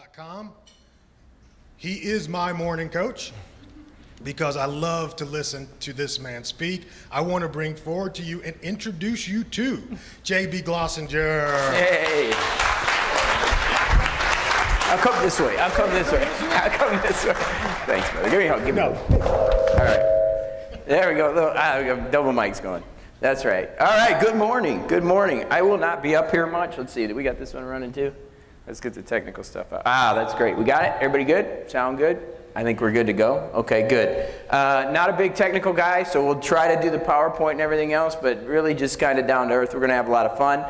mentorship.com. He is my morning coach because I love to listen to this man speak. I want to bring forward to you and introduce you to J.B. Glossinger. Hey. I'll come this way. I'll come this way. I'll come this way. Thanks, brother. Give me a hug. Give me a hug. All right. There we go. We got double mics going. That's right. All right. Good morning. Good morning. I will not be up here much. Let's see. Do we got this one running too? Let's get the technical stuff out. That's great. We got it? Everybody good? Sound good? I think we're good to go. Okay, good. Not a big technical guy, so we'll try to do the PowerPoint and everything else, but really just kind of down to earth. We're going to have a lot of fun.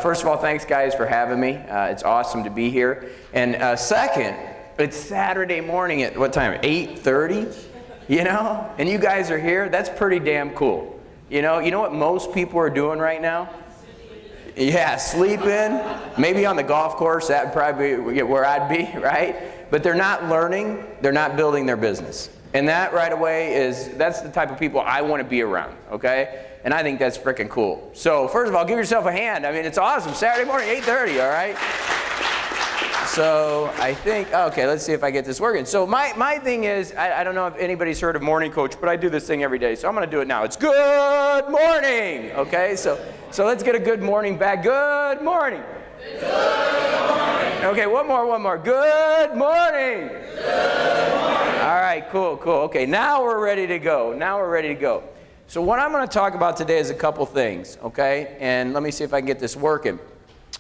First of all, thanks, guys, for having me. It's awesome to be here. And second, it's Saturday morning at what time? 8:30? You know? And you guys are here. That's pretty damn cool. You know what most people are doing right now? Yeah, sleeping, maybe on the golf course. That would probably be where I'd be, right? But they're not learning, they're not building their business. And that right away that's the type of people I want to be around, okay? And I think that's freaking cool. So first of all, give yourself a hand. I mean, it's awesome. Saturday morning, 8:30, all right? So I think, okay, let's see if I get this working. So my thing is, I don't know if anybody's heard of Morning Coach, but I do this thing every day, so I'm going to do it now. It's good morning, okay? So let's get a good morning back. Good morning. Good morning. Okay, one more. Good morning. Good morning. All right, cool. Okay, now we're ready to go. So what I'm going to talk about today is a couple things, okay? And let me see if I can get this working.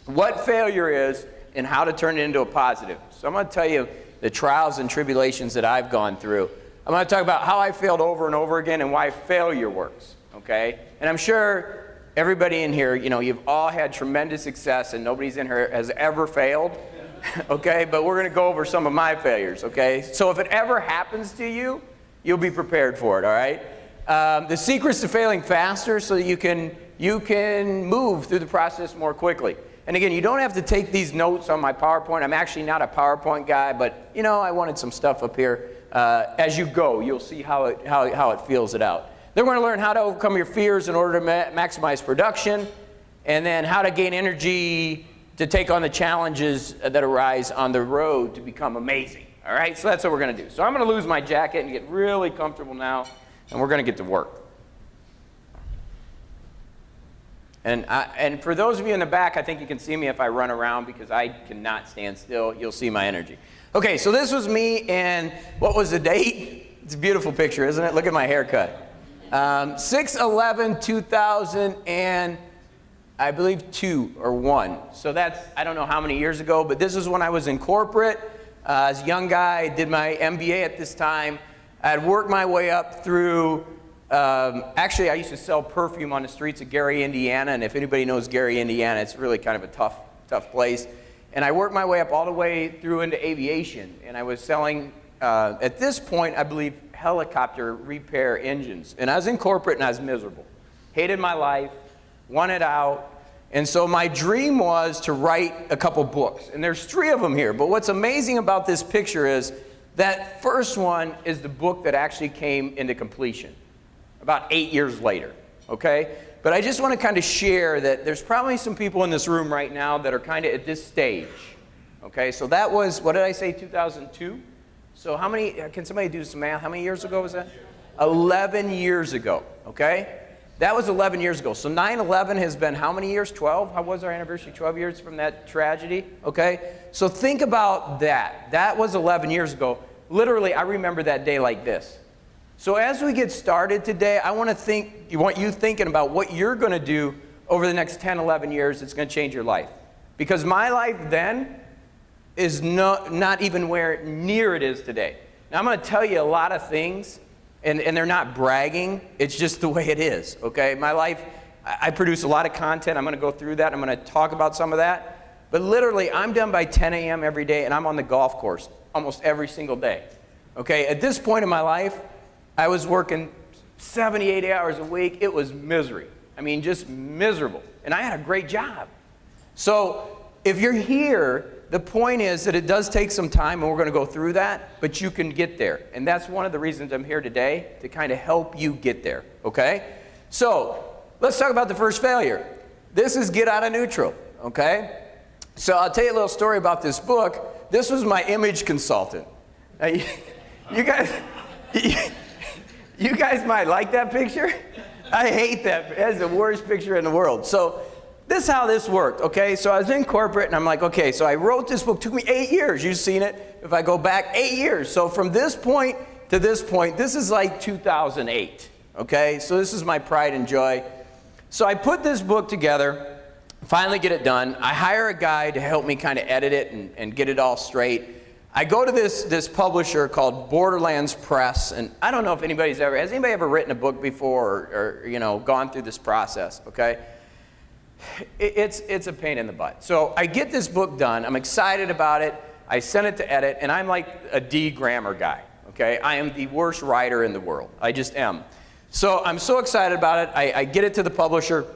What failure is and how to turn it into a positive. So I'm going to tell you the trials and tribulations that I've gone through. I'm going to talk about how I failed over and over again and why failure works, okay? And I'm sure everybody in here, you've all had tremendous success and nobody's in here has ever failed, okay? But we're going to go over some of my failures, okay? So if it ever happens to you, you'll be prepared for it, all right? The secret's to failing faster so that you can move through the process more quickly. And again, you don't have to take these notes on my PowerPoint. I'm actually not a PowerPoint guy, but I wanted some stuff up here. As you go, you'll see how it feels it out. Then we're going to learn how to overcome your fears in order to maximize production, and then how to gain energy to take on the challenges that arise on the road to become amazing. All right, so that's what we're going to do. So I'm going to lose my jacket and get really comfortable now, and we're going to get to work. And for those of you in the back, I think you can see me if I run around because I cannot stand still. You'll see my energy. Okay, so this was me, and what was the date? It's a beautiful picture, isn't it? Look at my haircut. 6/11/2000 and I believe 2 or 1. So that's, I don't know how many years ago, but this is when I was in corporate. As a young guy, I did my MBA at this time. I had worked my way up through actually, I used to sell perfume on the streets of Gary, Indiana, and if anybody knows Gary, Indiana, it's really kind of a tough place. And I worked my way up all the way through into aviation, and I was selling, at this point, I believe, helicopter repair engines. And I was in corporate, and I was miserable. Hated my life, wanted out, and so my dream was to write a couple books. And there's 3 of them here, but what's amazing about this picture is that first one is the book that actually came into completion about 8 years later, okay? But I just want to kind of share that there's probably some people in this room right now that are kind of at this stage, okay? So that was, what did I say, 2002? So how many, can somebody do some math? How many years ago was that? 11 years ago, okay? That was 11 years ago. So 9/11 has been how many years? 12? How was our anniversary? 12 years from that tragedy, okay? So think about that. That was 11 years ago. Literally, I remember that day like this. So as we get started today, I want you thinking about what you're going to do over the next 10, 11 years that's going to change your life. Because my life then is not even where near it is today. Now I'm going to tell you a lot of things, and they're not bragging. It's just the way it is, okay? My life, I produce a lot of content. I'm going to go through that. I'm going to talk about some of that. But literally, I'm done by 10 a.m. every day, and I'm on the golf course almost every single day, okay? At this point in my life, I was working 70, 80 hours a week. It was misery. I mean, just miserable. And I had a great job. So if you're here, the point is that it does take some time, and we're going to go through that, but you can get there. And that's one of the reasons I'm here today, to kind of help you get there, okay? So let's talk about the first failure. This is get out of neutral, okay? So I'll tell you a little story about this book. this was my image consultant. Now, you guys, you guys might like that picture. I hate that. That's the worst picture in the world. So this is how this worked, okay? So I was in corporate, and I'm like, okay, so I wrote this book. It took me 8 years. You've seen it. If I go back 8 years. So from this point to this point, this is like 2008, okay? So this is my pride and joy. So I put this book together, finally get it done. I hire a guy to help me kind of edit it and get it all straight. I go to this publisher called Borderlands Press, and I don't know if has anybody ever written a book before or gone through this process, okay? It's a pain in the butt. So I get this book done, I'm excited about it, I send it to edit, and I'm like a D grammar guy, okay? I am the worst writer in the world, I just am. So I'm so excited about it, I get it to the publisher,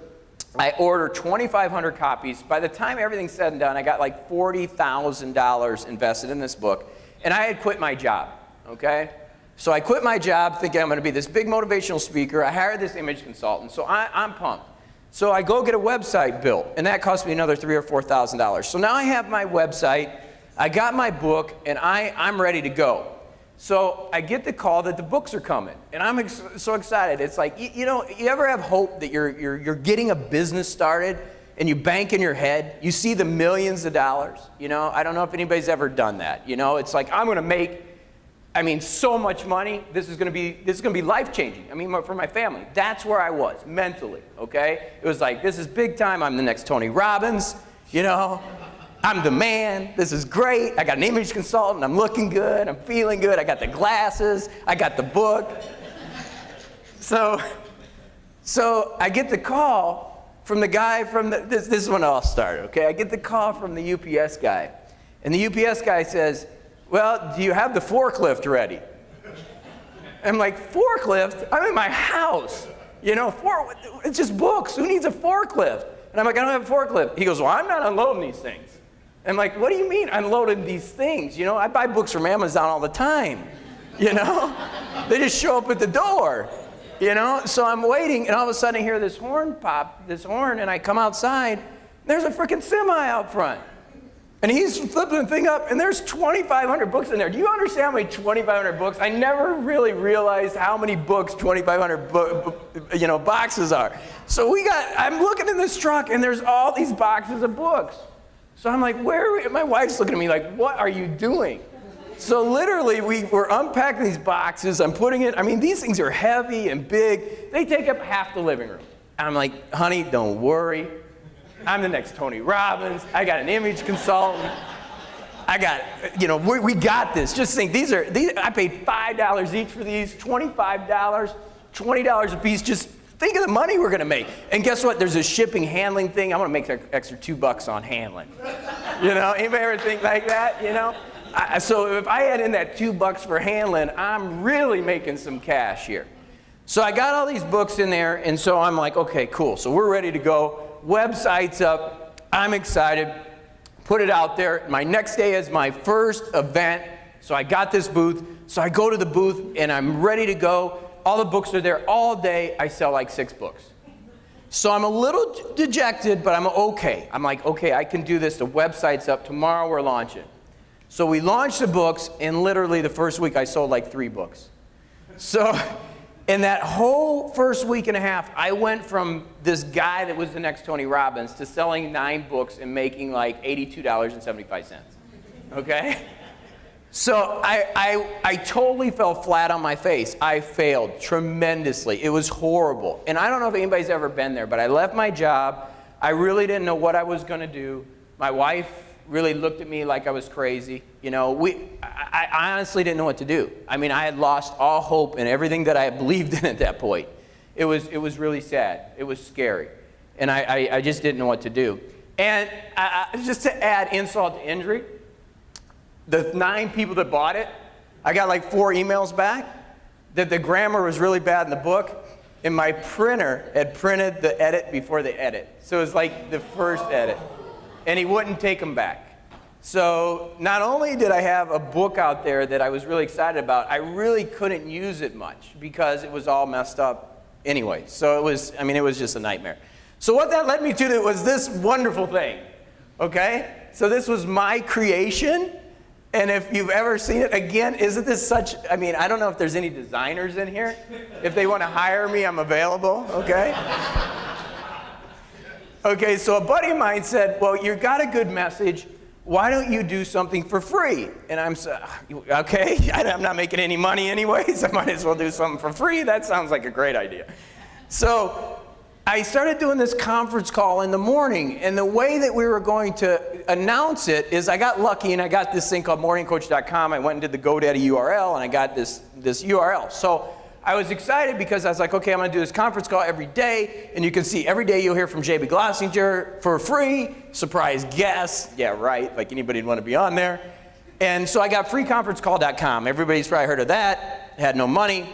I order 2,500 copies. By the time everything's said and done, I got like $40,000 invested in this book, and I had quit my job, okay? So I quit my job thinking I'm gonna be this big motivational speaker. I hired this image consultant, so I'm pumped. So I go get a website built, and that cost me another $3,000 or $4,000. So now I have my website, I got my book, and I'm ready to go. So I get the call that the books are coming, and I'm so excited. It's like, you ever have hope that you're getting a business started, and you bank in your head, you see the millions of dollars, I don't know if anybody's ever done that, it's like, I'm gonna make, so much money, this is gonna be life-changing, for my family. That's where I was, mentally, okay? It was like, this is big time, I'm the next Tony Robbins, I'm the man, this is great, I got an image consultant, I'm looking good, I'm feeling good, I got the glasses, I got the book. So I get the call from the guy this is when it all started, okay? I get the call from the UPS guy, and the UPS guy says, well, do you have the forklift ready? I'm like, forklift? I'm in my house, it's just books, who needs a forklift? And I'm like, I don't have a forklift. He goes, well, I'm not unloading these things. I'm like, what do you mean unloading these things? I buy books from Amazon all the time, They just show up at the door, So I'm waiting, and all of a sudden I hear this horn, and I come outside, and there's a freaking semi out front. And he's flipping the thing up, and there's 2,500 books in there. Do you understand how many 2,500 books? I never really realized how many books 2,500 boxes are. So I'm looking in this truck, and there's all these boxes of books. So I'm like, my wife's looking at me like, what are you doing? So literally, we're unpacking these boxes. I'm putting it, these things are heavy and big. They take up half the living room. I'm like, honey, don't worry. I'm the next Tony Robbins. I got an image consultant. I got, we got this. Just think, these I paid $5 each for these, $25, $20 a piece. Just think of the money we're gonna make. And guess what? There's a shipping handling thing. I'm gonna make an extra $2 on handling. Anybody ever think like that? So if I add in that $2 for handling, I'm really making some cash here. So I got all these books in there, and so I'm like, okay, cool. So we're ready to go. Website's up. I'm excited. Put it out there. My next day is my first event. So I got this booth. So I go to the booth, and I'm ready to go. All the books are there all day. I sell like 6 books. So I'm a little dejected, but I'm okay. I'm like, okay, I can do this. The website's up. Tomorrow we're launching. So we launched the books, and literally the first week I sold like 3 books. So in that whole first week and a half, I went from this guy that was the next Tony Robbins to selling 9 books and making like $82.75, okay? So I totally fell flat on my face. I failed tremendously. It was horrible. And I don't know if anybody's ever been there, but I left my job. I really didn't know what I was gonna do. My wife really looked at me like I was crazy. I honestly didn't know what to do. I had lost all hope in everything that I had believed in at that point. It was really sad. It was scary. And I just didn't know what to do. And just to add insult to injury, the 9 people that bought it, I got like 4 emails back that the grammar was really bad in the book, and my printer had printed the edit before the edit. So it was like the first edit. And he wouldn't take them back. So not only did I have a book out there that I was really excited about, I really couldn't use it much because it was all messed up anyway. So it was just a nightmare. So what that led me to was this wonderful thing, okay? So this was my creation And if you've ever seen it, again, isn't this such, I mean, I don't know if there's any designers in here. If they want to hire me, I'm available, okay? Okay, so a buddy of mine said, well, you got a good message. Why don't you do something for free? And I'm so, okay, I'm not making any money anyways. I might as well do something for free. That sounds like a great idea. So I started doing this conference call in the morning, and the way that we were going to announce it is I got lucky and I got this thing called morningcoach.com. I went and did the GoDaddy URL, and I got this URL. So I was excited because I was like, okay, I'm going to do this conference call every day, and you can see every day you'll hear from JB Glossinger for free, surprise guests. Yeah, right, like anybody'd want to be on there. And so I got freeconferencecall.com. Everybody's probably heard of that. Had no money.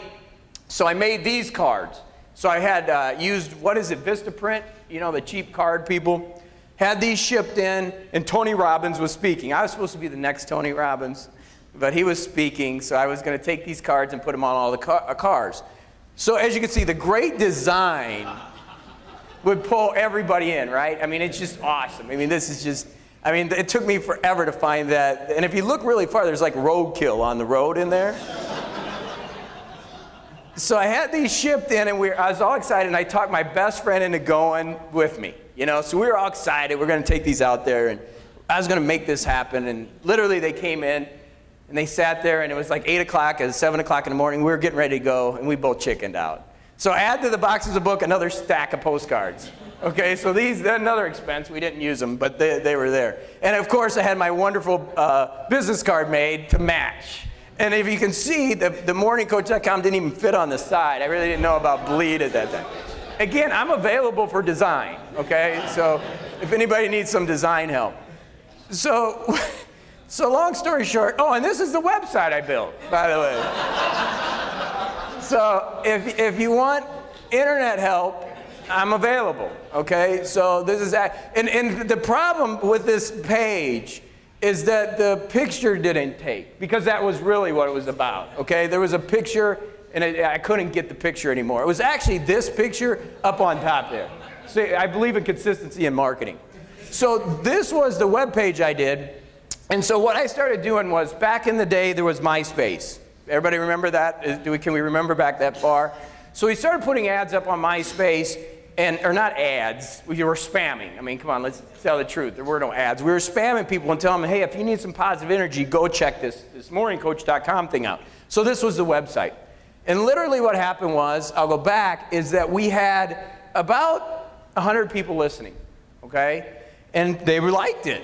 So I made these cards. So I had used, what is it, Vistaprint, you know, the cheap card people. Had these shipped in, and Tony Robbins was speaking. I was supposed to be the next Tony Robbins, but he was speaking, so I was going to take these cards and put them on all the cars. So as you can see, the great design would pull everybody in, right? I mean, it's just awesome. I mean, this is just, I mean, it took me forever to find that. And if you look really far, there's like roadkill on the road in there. So I had these shipped in, and I was all excited, and I talked my best friend into going with me. You know, so we were all excited. We're going to take these out there, and I was going to make this happen. And literally, they came in, and they sat there, and it was like 8 o'clock, it was 7 o'clock in the morning. We were getting ready to go, and we both chickened out. So I add to the boxes of book another stack of postcards. Okay, so these, another expense. We didn't use them, but they were there. And of course, I had my wonderful business card made to match. And if you can see, the morningcoach.com didn't even fit on the side. I really didn't know about bleed at that time. Again, I'm available for design, okay? So if anybody needs some design help. So long story short, oh, and this is the website I built, by the way. So if you want internet help, I'm available, okay? So this is that. And the problem with this page is that the picture didn't take, because that was really what it was about, okay? There was a picture, and I couldn't get the picture anymore. It was actually this picture up on top there. So I believe in consistency in marketing. So this was the web page I did, and so what I started doing was, back in the day, there was MySpace. Everybody remember that? Can we remember back that far? So we started putting ads up on MySpace, or not ads, we were spamming. I mean, come on, let's tell the truth. There were no ads. We were spamming people and telling them, hey, if you need some positive energy, go check this morningcoach.com thing out. So this was the website. And literally what happened was, I'll go back, is that we had about 100 people listening, okay? And they liked it.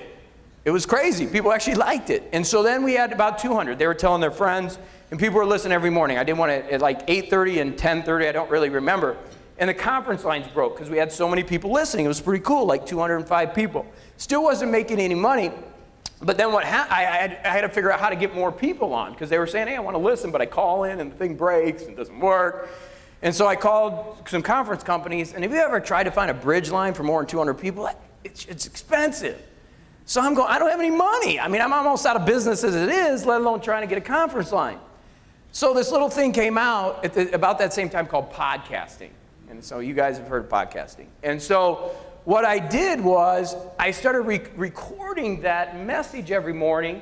It was crazy. People actually liked it. And so then we had about 200. They were telling their friends, and people were listening every morning. I didn't want to, at like 8:30 and 10:30, I don't really remember. And the conference lines broke because we had so many people listening. It was pretty cool, like 205 people. Still wasn't making any money. But then I had to figure out how to get more people on, because they were saying, hey, I want to listen, but I call in and the thing breaks and it doesn't work. And so I called some conference companies, and have you ever tried to find a bridge line for more than 200 people? It's expensive. So I'm going, I don't have any money. I mean, I'm almost out of business as it is, let alone trying to get a conference line. So this little thing came out at about that same time called podcasting. And so you guys have heard of podcasting. And so what I did was I started recording that message every morning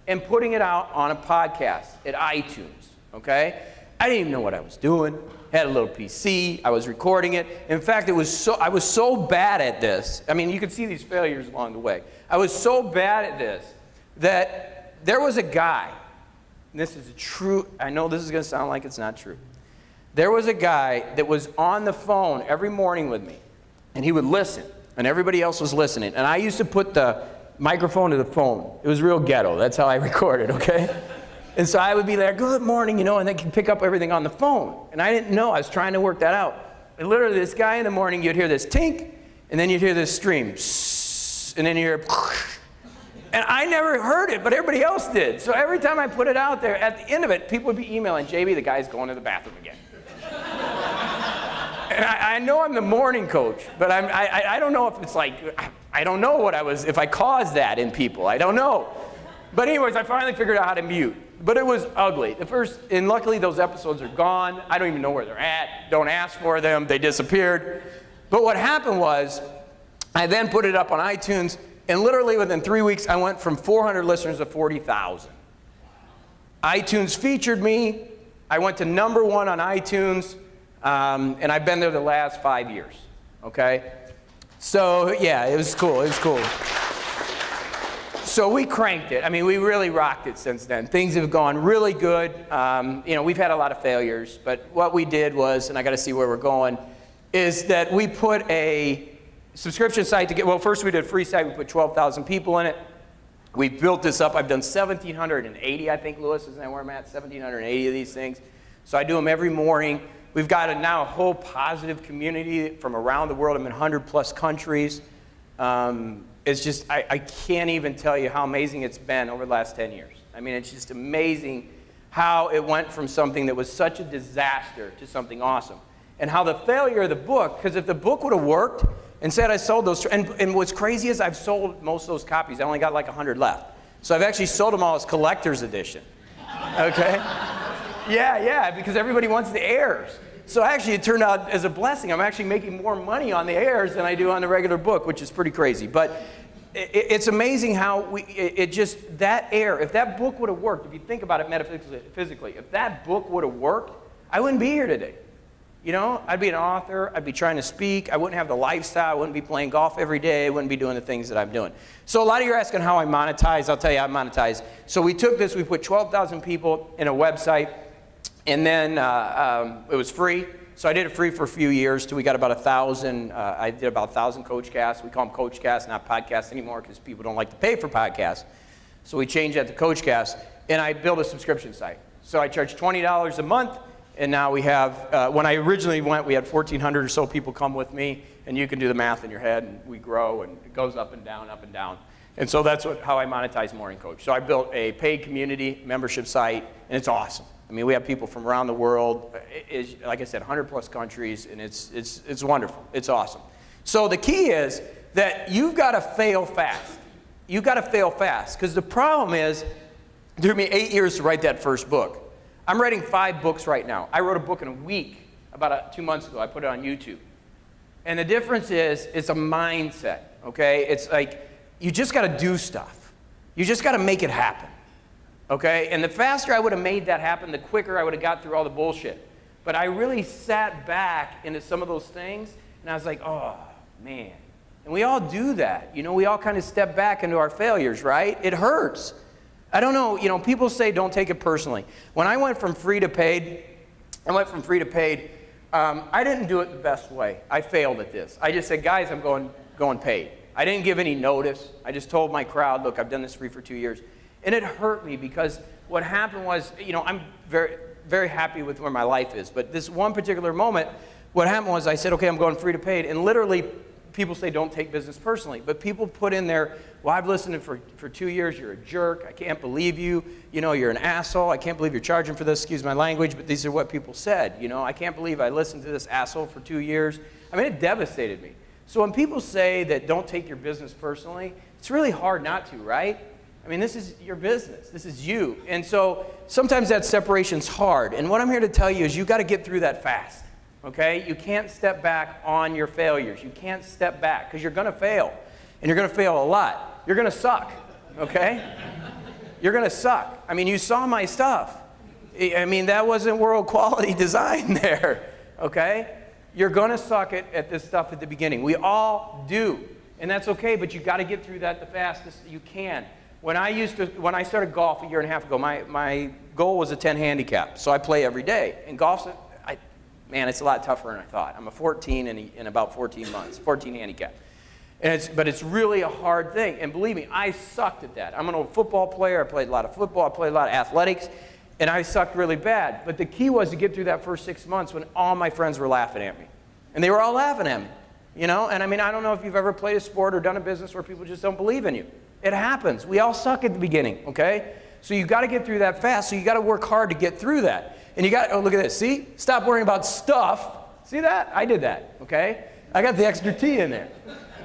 and putting it out on a podcast at iTunes, okay? I didn't even know what I was doing. Had a little PC. I was recording it. In fact, I was so bad at this. I mean, you can see these failures along the way. I was so bad at this that there was a guy, and this is true, I know this is going to sound like it's not true. There was a guy that was on the phone every morning with me, and he would listen, and everybody else was listening. And I used to put the microphone to the phone. It was real ghetto. That's how I recorded, okay? And so I would be there, good morning, you know, and they could pick up everything on the phone. And I didn't know. I was trying to work that out. And literally, this guy in the morning, you'd hear this tink, and then you'd hear this stream, and then you hear, and I never heard it, but everybody else did. So every time I put it out there, at the end of it, people would be emailing, JB, the guy's going to the bathroom again. And I know I'm the morning coach, but I don't know if it's like, I don't know what if I caused that in people. I don't know. But anyways, I finally figured out how to mute. But it was ugly. And luckily those episodes are gone. I don't even know where they're at. Don't ask for them. They disappeared. But what happened was, I then put it up on iTunes, And literally within 3 weeks, I went from 400 listeners to 40,000. iTunes featured me. I went to #1 on iTunes, and I've been there the last 5 years, okay? So, yeah, it was cool. It was cool. So we cranked it. I mean, we really rocked it since then. Things have gone really good. You know, we've had a lot of failures, but what we did was, and I got to see where we're going, is that we put a subscription site together. Well, first we did a free site. We put 12,000 people in it. We built this up. I've done 1,780, I think, Lewis, isn't that where I'm at? 1,780 of these things. So I do them every morning. We've got now a whole positive community from around the world. I'm in 100+ countries. It's just, I can't even tell you how amazing it's been over the last 10 years. I mean, it's just amazing how it went from something that was such a disaster to something awesome. And how the failure of the book, because if the book would have worked, instead I sold those, and what's crazy is I've sold most of those copies. I only got like 100 left. So I've actually sold them all as collector's edition. Okay? Yeah, because everybody wants the heirs. So actually it turned out as a blessing. I'm actually making more money on the heirs than I do on the regular book, which is pretty crazy. But it's amazing how that heir, if that book would have worked, if you think about it metaphysically, if that book would have worked, I wouldn't be here today. You know, I'd be an author, I'd be trying to speak, I wouldn't have the lifestyle, I wouldn't be playing golf every day, I wouldn't be doing the things that I'm doing. So a lot of you are asking how I monetize. I'll tell you how I monetize. So we took this, we put 12,000 people in a website, and then it was free. So I did it free for a few years till we got about 1,000. I did about 1,000 coach casts. We call them coach casts, not podcasts anymore, because people don't like to pay for podcasts. So we changed that to coach casts, and I built a subscription site. So I charge $20 a month. And now we have, when I originally went, we had 1,400 or so people come with me, and you can do the math in your head, and we grow, and it goes up and down, up and down. And so that's how I monetize Morning Coach. So I built a paid community membership site, and it's awesome. I mean, we have people from around the world, like I said, 100+ countries, and it's wonderful. It's awesome. So the key is that you've got to fail fast. You've got to fail fast, because the problem is, it took me 8 years to write that first book. I'm writing 5 books right now. I wrote a book in a week about 2 months ago. I put it on YouTube. And the difference is, it's a mindset, okay? It's like, you just got to do stuff. You just got to make it happen, okay? And the faster I would have made that happen, the quicker I would have got through all the bullshit. But I really sat back into some of those things, and I was like, oh, man. And we all do that. You know, we all kind of step back into our failures, right? It hurts. I don't know, you know, people say don't take it personally. When I went from free to paid, I didn't do it the best way. I failed at this. I just said, guys, I'm going paid. I didn't give any notice. I just told my crowd, look, I've done this free for 2 years. And it hurt me because what happened was, you know, I'm very, very happy with where my life is. But this one particular moment, what happened was I said, okay, I'm going free to paid. And literally, people say don't take business personally. But people put in there, well, I've listened for 2 years. You're a jerk. I can't believe you. You know, you're an asshole. I can't believe you're charging for this. Excuse my language, but these are what people said. You know, I can't believe I listened to this asshole for 2 years. I mean, it devastated me. So when people say that don't take your business personally, it's really hard not to, right? I mean, this is your business. This is you. And so sometimes that separation's hard. And what I'm here to tell you is you got to get through that fast, okay? You can't step back on your failures. You can't step back because you're going to fail. And you're going to fail a lot. You're going to suck, okay? You're going to suck. I mean, you saw my stuff. I mean, that wasn't world quality design there, okay? You're going to suck at this stuff at the beginning. We all do. And that's okay, but you got to get through that the fastest you can. When I started golf a year and a half ago, my goal was a 10 handicap. So I play every day. And golf's, man, it's a lot tougher than I thought. I'm a 14 in about 14 months, 14 handicap. But it's really a hard thing. And believe me, I sucked at that. I'm an old football player. I played a lot of football. I played a lot of athletics. And I sucked really bad. But the key was to get through that first 6 months when all my friends were laughing at me. And they were all laughing at me, you know? And I mean, I don't know if you've ever played a sport or done a business where people just don't believe in you. It happens. We all suck at the beginning, okay? So you got to get through that fast. So you got to work hard to get through that. And you got, oh, look at this. See? Stop worrying about stuff. See that? I did that, okay? I got the extra T in there,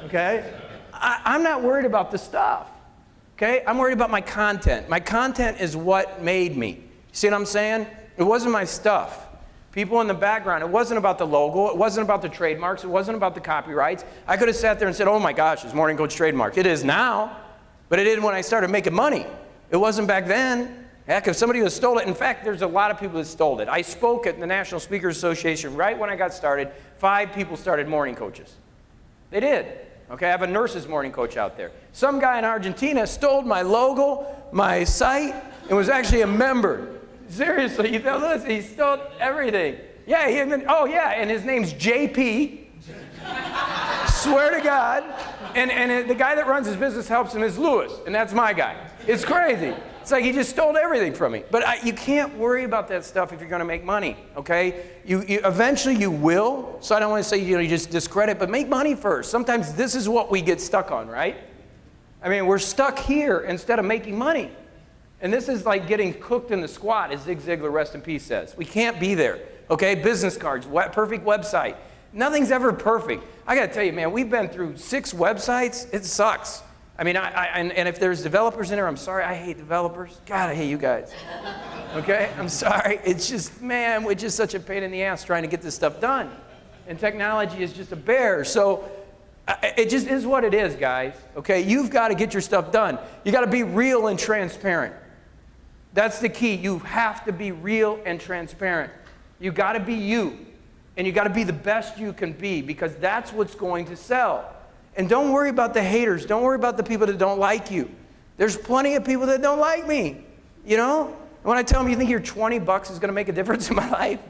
okay? I'm not worried about the stuff, okay? I'm worried about my content. My content is what made me. See what I'm saying? It wasn't my stuff. People in the background. It wasn't about the logo. It wasn't about the trademarks. It wasn't about the copyrights. I could have sat there and said, oh my gosh, it's Morning Coach trademark. It is now, but it didn't when I started making money. It wasn't back then. Heck, if somebody would have stole it. In fact, there's a lot of people that stole it. I spoke at the National Speakers Association right when I got started. 5 people started Morning Coaches. They did. Okay, I have a nurse's morning coach out there. Some guy in Argentina stole my logo, my site, and was actually a member. Seriously, listen, he stole everything. Yeah, and his name's JP. Swear to God. And the guy that runs his business helps him is Lewis, and that's my guy. It's crazy. It's like he just stole everything from me. But you can't worry about that stuff if you're going to make money, okay? Eventually you will. So I don't want to say, you just discredit, but make money first. Sometimes this is what we get stuck on, right? I mean, we're stuck here instead of making money. And this is like getting cooked in the squat, as Zig Ziglar, rest in peace, says. We can't be there, okay? Business cards, perfect website. Nothing's ever perfect. I got to tell you, man, we've been through 6 websites. It sucks. I mean, and if there's developers in there, I'm sorry. I hate developers. God, I hate you guys. Okay? I'm sorry. It's just, man, we're just such a pain in the ass trying to get this stuff done. And technology is just a bear. So it just is what it is, guys. Okay? You've got to get your stuff done. You got to be real and transparent. That's the key. You have to be real and transparent. You got to be you. And you got to be the best you can be, because that's what's going to sell. And don't worry about the haters. Don't worry about the people that don't like you. There's plenty of people that don't like me, you know? And when I tell them, you think your $20 is going to make a difference in my life?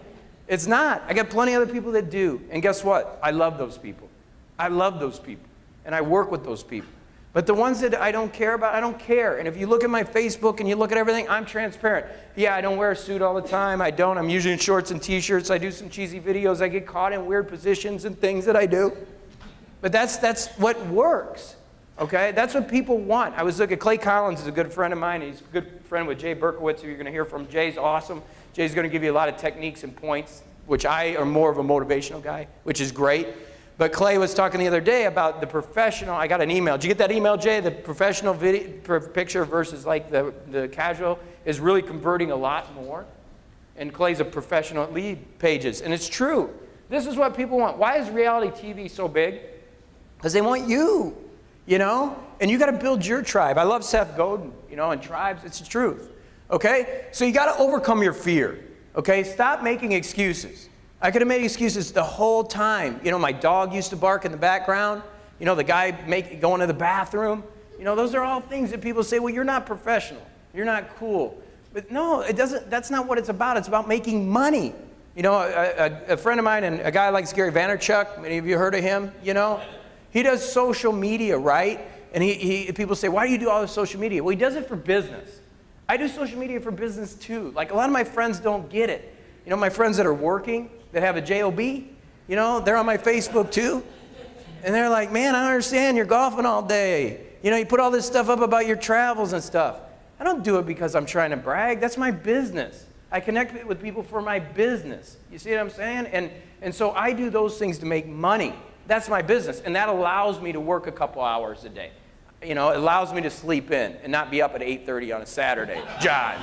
It's not. I got plenty of other people that do. And guess what? I love those people. I love those people. And I work with those people. But the ones that I don't care about, I don't care. And if you look at my Facebook and you look at everything, I'm transparent. Yeah, I don't wear a suit all the time. I don't. I'm usually in shorts and T-shirts. I do some cheesy videos. I get caught in weird positions and things that I do. But that's what works, okay? That's what people want. I was looking, Clay Collins is a good friend of mine. He's a good friend with Jay Berkowitz, who you're going to hear from. Jay's awesome. Jay's going to give you a lot of techniques and points, which I am more of a motivational guy, which is great. But Clay was talking the other day about the professional. I got an email. Did you get that email, Jay? The professional video, picture versus like the casual is really converting a lot more. And Clay's a professional at lead pages. And it's true. This is what people want. Why is reality TV so big? Because they want you, you know? And you got to build your tribe. I love Seth Godin, you know, and tribes. It's the truth, okay? So you got to overcome your fear, okay? Stop making excuses. I could have made excuses the whole time. You know, my dog used to bark in the background. You know, the guy going to the bathroom. You know, those are all things that people say, well, you're not professional. You're not cool. But no, it doesn't. That's not what it's about. It's about making money. You know, a friend of mine and a guy like Gary Vaynerchuk, many of you heard of him, you know? He does social media, right? And people say, why do you do all this social media? Well, he does it for business. I do social media for business too. Like a lot of my friends don't get it. You know, my friends that are working, that have a job, you know, they're on my Facebook too. And they're like, man, I don't understand. You're golfing all day. You know, you put all this stuff up about your travels and stuff. I don't do it because I'm trying to brag. That's my business. I connect with people for my business. You see what I'm saying? And so I do those things to make money. That's my business, and that allows me to work a couple hours a day. You know, it allows me to sleep in and not be up at 8:30 on a Saturday. John.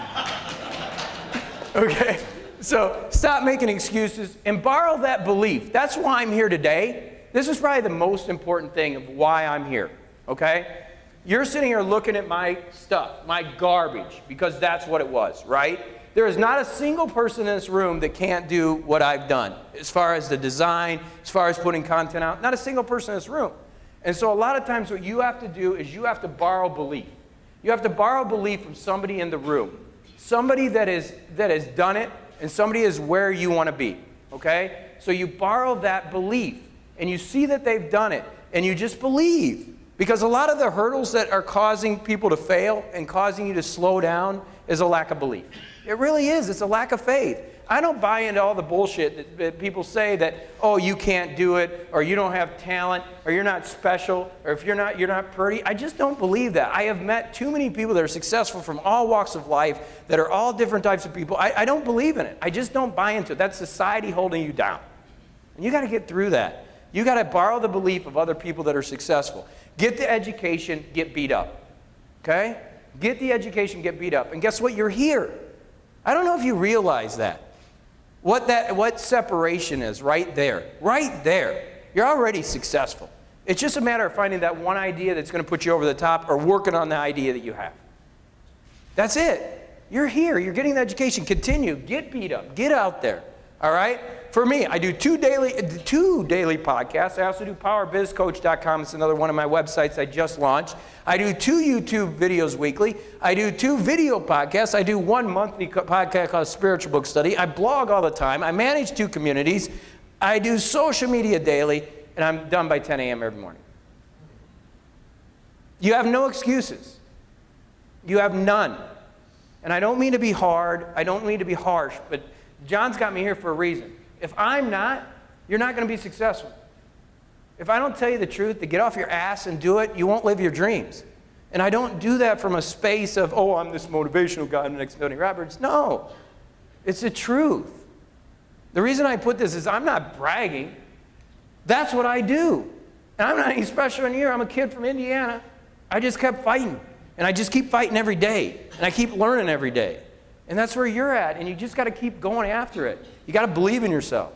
Okay? So stop making excuses and borrow that belief. That's why I'm here today. This is probably the most important thing of why I'm here, okay? You're sitting here looking at my stuff, my garbage, because that's what it was, right? There is not a single person in this room that can't do what I've done as far as the design, as far as putting content out. Not a single person in this room. And so a lot of times what you have to do is you have to borrow belief. You have to borrow belief from somebody in the room. Somebody that has done it, and somebody is where you want to be, okay? So you borrow that belief, and you see that they've done it, and you just believe. Because a lot of the hurdles that are causing people to fail and causing you to slow down is a lack of belief. It really is. It's a lack of faith. I don't buy into all the bullshit that people say that, oh, you can't do it, or you don't have talent, or you're not special, or if you're not pretty. I just don't believe that. I have met too many people that are successful from all walks of life that are all different types of people. I don't believe in it. I just don't buy into it. That's society holding you down. And you got to get through that. You got to borrow the belief of other people that are successful. Get the education, get beat up. Okay? Get the education, get beat up. And guess what? You're here. I don't know if you realize that. what separation is right there. Right there. You're already successful. It's just a matter of finding that one idea that's going to put you over the top or working on the idea that you have. That's it. You're here. You're getting the education. Continue. Get beat up. Get out there. All right? For me, I do two daily podcasts. I also do powerbizcoach.com. It's another one of my websites I just launched. I do 2 YouTube videos weekly. I do 2 video podcasts. I do 1 monthly podcast called Spiritual Book Study. I blog all the time. I manage 2 communities. I do social media daily, and I'm done by 10 a.m. every morning. You have no excuses. You have none. And I don't mean to be hard. I don't mean to be harsh, but John's got me here for a reason. If I'm not, you're not going to be successful. If I don't tell you the truth, to get off your ass and do it, you won't live your dreams. And I don't do that from a space of, oh, I'm this motivational guy, I'm the next Tony Roberts. No, it's the truth. The reason I put this is I'm not bragging. That's what I do. And I'm not any special in here. I'm a kid from Indiana. I just kept fighting. And I just keep fighting every day. And I keep learning every day. And that's where you're at. And you just got to keep going after it. You got to believe in yourself.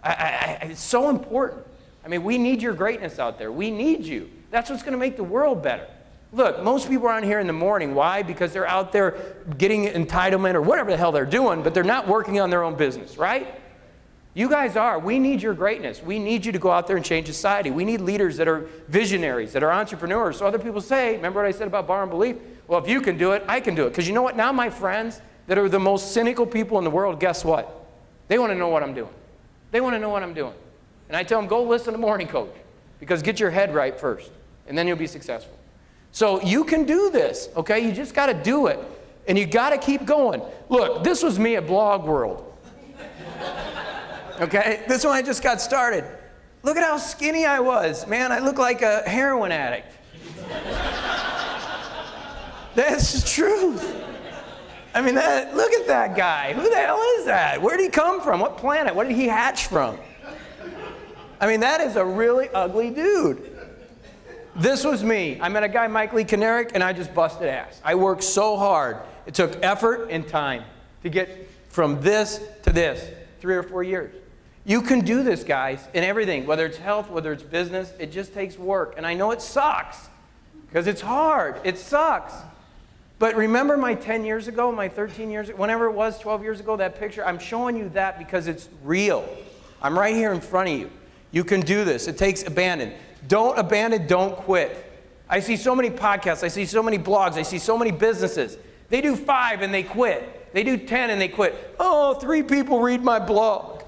It's so important. I mean, we need your greatness out there. We need you. That's what's going to make the world better. Look, most people are on here in the morning. Why? Because they're out there getting entitlement or whatever the hell they're doing, but they're not working on their own business, right? You guys are. We need your greatness. We need you to go out there and change society. We need leaders that are visionaries, that are entrepreneurs. So other people say, remember what I said about borrowing belief? Well, if you can do it, I can do it. Because you know what? Now my friends that are the most cynical people in the world, guess what? They want to know what I'm doing. They want to know what I'm doing. And I tell them, go listen to Morning Coach. Because get your head right first. And then you'll be successful. So you can do this, okay? You just got to do it. And you got to keep going. Look, this was me at Blog World. Okay, this one I just got started. Look at how skinny I was. Man, I look like a heroin addict. That's the truth. I mean, look at that guy. Who the hell is that? Where did he come from? What planet? What did he hatch from? I mean, that is a really ugly dude. This was me. I met a guy, Mike Lee Kinerick, and I just busted ass. I worked so hard. It took effort and time to get from this to this, 3 or 4 years. You can do this, guys, in everything, whether it's health, whether it's business. It just takes work. And I know it sucks because it's hard. It sucks. But remember my 10 years ago, my 13 years ago, whenever it was, 12 years ago, that picture? I'm showing you that because it's real. I'm right here in front of you. You can do this. It takes abandon. Don't abandon, don't quit. I see so many podcasts. I see so many blogs. I see so many businesses. They do 5 and they quit. They do 10 and they quit. Oh, 3 people read my blog.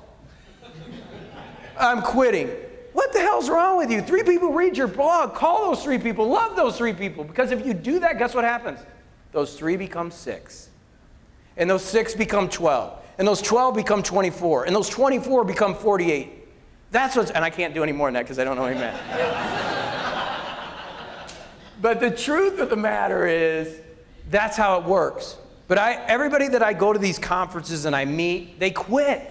I'm quitting. What the hell's wrong with you? 3 people read your blog. Call those 3 people. Love those 3 people. Because if you do that, guess what happens? Those 3 become 6. And those 6 become 12. And those 12 become 24. And those 24 become 48. That's what's, and I can't do any more than that because I don't know any math. But the truth of the matter is, that's how it works. But everybody that I go to these conferences and I meet, they quit.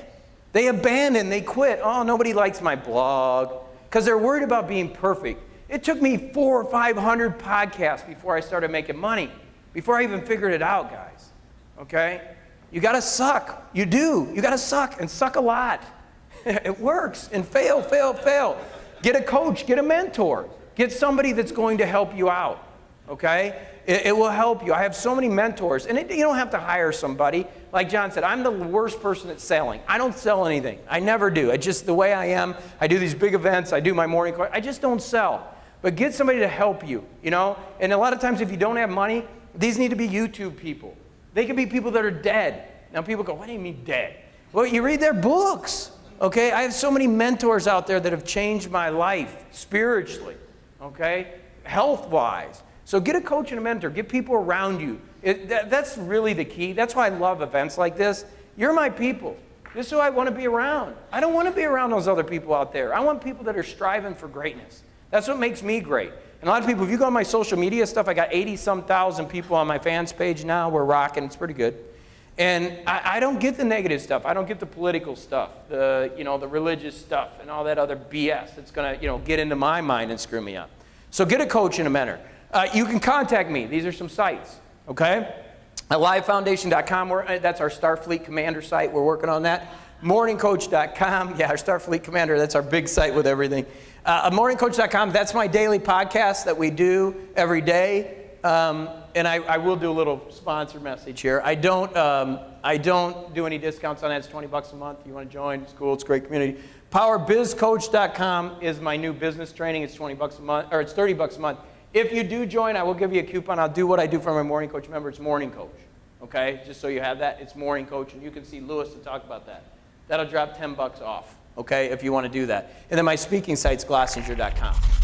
They abandon, they quit. Oh, nobody likes my blog. Because they're worried about being perfect. It took me 400 or 500 podcasts before I started making money. Before I even figured it out, guys. Okay? You got to suck. You do. You got to suck and suck a lot. It works. And fail, fail, fail. Get a coach. Get a mentor. Get somebody that's going to help you out. Okay? It will help you. I have so many mentors. And you don't have to hire somebody. Like John said, I'm the worst person at selling. I don't sell anything. I never do. I just, the way I am, I do these big events. I do my morning call. I just don't sell. But get somebody to help you, you know? And a lot of times if you don't have money, these need to be YouTube people. They can be people that are dead. Now people go, what do you mean dead? Well, you read their books, okay? I have so many mentors out there that have changed my life spiritually, okay? Health-wise. So get a coach and a mentor. Get people around you. That's really the key. That's why I love events like this. You're my people. This is who I want to be around. I don't want to be around those other people out there. I want people that are striving for greatness. That's what makes me great. And a lot of people, if you go on my social media stuff, I got 80-some thousand people on my fans page now. We're rocking. It's pretty good. And I don't get the negative stuff. I don't get the political stuff, the religious stuff, and all that other BS that's going to, get into my mind and screw me up. So get a coach and a mentor. You can contact me. These are some sites, okay? At livefoundation.com, that's our Starfleet Commander site. We're working on that. Morningcoach.com. Yeah, our Starfleet Commander, that's our big site with everything. Morningcoach.com, that's my daily podcast that we do every day. And I will do a little sponsor message here. I don't do any discounts on that. It's $20 a month. If you want to join, it's cool. It's a great community. PowerBizCoach.com is my new business training. It's $20 a month, or it's $30 a month. If you do join, I will give you a coupon. I'll do what I do for my Morning Coach member. It's Morning Coach. Okay, just so you have that, it's Morning Coach, and you can see Lewis to talk about that. That'll drop $10 off, okay, if you want to do that. And then my speaking site's Glossinger.com.